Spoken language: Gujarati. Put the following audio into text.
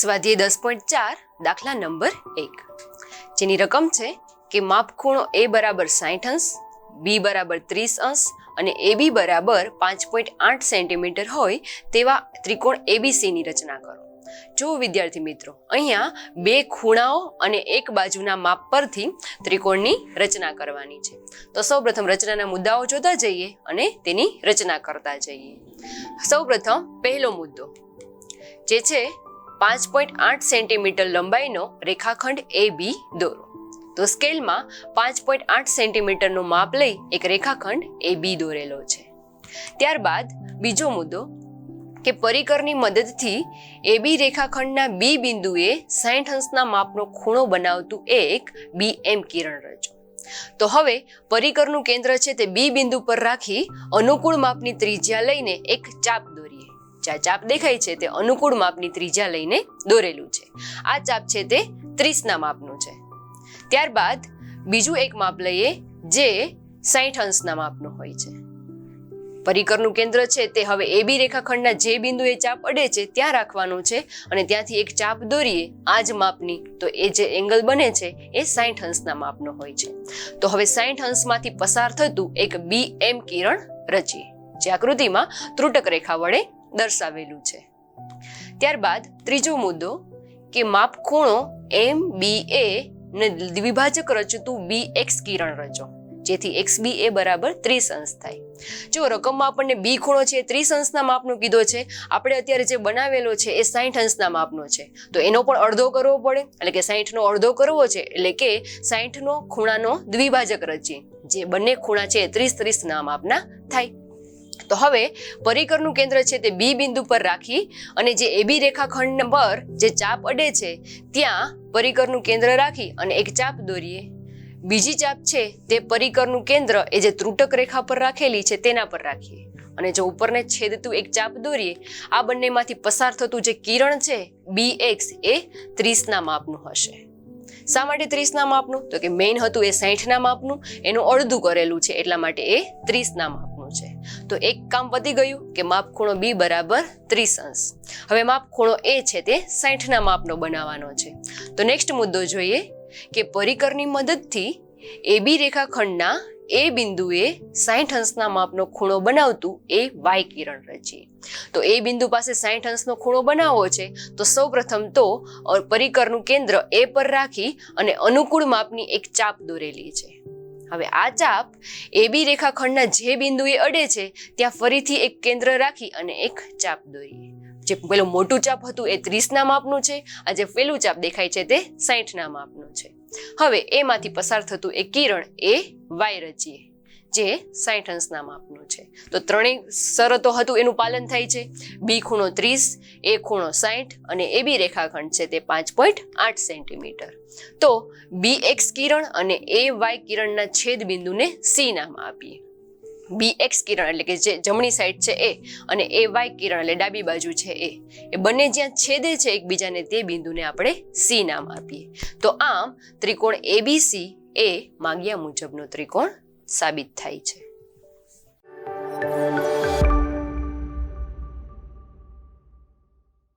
સ્વાધ્યાય 10.4 દાખલા નંબર 1 જેની રકમ છે કે માપખૂણો a બરાબર 60 અંશ, b બરાબર 30 અંશ અને ab બરાબર 5.8 સેન્ટીમીટર હોય તેવા ત્રિકોણ ABC ની રચના કરો. જો વિદ્યાર્થી મિત્રો, અહીંયા બે ખૂણાઓ અને એક બાજુના માપ પરથી ત્રિકોણની રચના કરવાની છે. તો સૌપ્રથમ રચનાના મુદ્દાઓ જોતા જઈએ અને તેની રચના કરતા જઈએ. સૌપ્રથમ પહેલો મુદ્દો જે છે 5.8 સેન્ટીમીટર લંબાઈનો રેખાખંડ AB દોરો. તો સ્કેલમાં 5.8 સેન્ટીમીટરનું માપ લઈ એક રેખાખંડ AB દોરેલો છે. ત્યારબાદ બીજો મુદ્દો કે પરિકરની મદદથી AB રેખાખંડના B બિંદુએ 60 અંશના માપનો ખૂણો બનાવતું એક BM કિરણ રચો. તો હવે પરિકરનું કેન્દ્ર છે તે B બિંદુ પર રાખી અનુકૂળ માપની ત્રિજ્યા લઈને એક ચાપ દોરીએ. જ્યાં ચાપ દેખાય છે તે અનુકૂળ માપની ત્રિજ્યા લઈને દોરેલું છે. આ ચાપ છે તે 30 ના માપનું છે. ત્યારબાદ બીજું એક માપ લઈએ જે 60 અંશના માપનું હોય છે. પરિકરનું કેન્દ્ર છે તે હવે AB રેખાખંડના જે બિંદુએ ચાપ અડે છે ત્યાં રાખવાનું છે અને ત્યાંથી એક ચાપ દોરીએ આ જ માપની. તો એ જે એંગલ બને છે એ 60 અંશના માપનો હોય છે. તો હવે 60 અંશમાંથી પસાર થતું એક BM કિરણ રચીએ, જે આકૃતિમાં ત્રુટક રેખા વડે દર્શાવેલું છે. ત્યારબાદ ત્રીજો મુદ્દો કે માપખૂણો MBA ને દ્વિભાજક રચતું BX કિરણ રચો, જેથી XBA બરાબર 30 અંશ થાય. જો રકમમાં આપણને B ખૂણો છે 30 અંશના માપનો કીધો છે, આપણે અત્યારે જે બનાવેલો છે એ 60 અંશના માપનો છે, તો એનો પણ અડધો કરવો પડે, એટલે કે 60 નો અડધો કરવો છે, એટલે કે 60 નો ખૂણાનો દ્વિભાજક રચીએ, જે બંને ખૂણા છે 30-30 ના માપના થાય. તો હવે પરિકરનું કેન્દ્ર છે તે B બિંદુ પર રાખી અને જે AB રેખાખંડ પર જે ચાપ અડે છે ત્યાં પરિકરનું કેન્દ્ર રાખી અને એક ચાપ દોરીએ. બીજી ચાપ છે તે પરિકરનું કેન્દ્ર એ જે ત્રુટક રેખા પર રાખેલી છે તેના પર રાખીએ અને જો ઉપરને છેદતું એક ચાપ દોરીએ. આ બંનેમાંથી પસાર થતું જે કિરણ છે BX એ 30 ના માપનું હશે. શા માટે 30 ના માપનું? તો કે મેઇન હતું એ 60 ના માપનું, એનું અડધું કરેલું છે એટલા માટે એ 30 ના માપનું છે. તો એક કામ પતી ગયું કે માપખૂણો B બરાબર 30 અંશ. હવે માપખૂણો A છે તે 60 ના માપનો બનાવવાનો છે. તો નેક્સ્ટ મુદ્દો જોઈએ કે પરિકરની મદદથી AB રેખાખંડના A બિંદુએ 60 અંશના માપનો ખૂણો બનાવતું એ Y કિરણ રચીએ. તો A બિંદુ પાસે 60 અંશનો ખૂણો બનાવવો છે, તો સૌપ્રથમ તો પરિકરનું કેન્દ્ર A પર રાખી અને અનુકૂળ માપની એક ચાપ દોરેલી છે. હવે આ ચાપ AB રેખાખંડના જે બિંદુએ અડે છે ત્યાં ફરીથી એક કેન્દ્ર રાખી અને એક ચાપ દોરીએ. જે પેલું મોટું ચાપ હતું એ 30 ના માપનું છે, આ જે પેલું ચાપ દેખાય છે તે 60 ના માપનું છે. હવે એમાંથી પસાર થતું એક કિરણ એ Y રચીએ, જે 60 અંશના માપનું છે. તો ત્રણેય શરતો હતું એનું પાલન થાય છે. B ખૂણો 30, A ખૂણો 60 અને AB રેખાખંડ છે તે 5.8 સેન્ટીમીટર. તો BX કિરણ અને AY કિરણના છેદ બિંદુને C નામ આપીએ. BX કિરણ એટલે કે જે જમણી સાઈડ છે એ અને AY કિરણ એટલે ડાબી બાજુ છે એ બંને જ્યાં છેદે છે એકબીજાને તે બિંદુને આપણે C નામ આપીએ. તો આમ ત્રિકોણ ABC એ માંગ્યા મુજબનો ત્રિકોણ સાબિત થાય છે.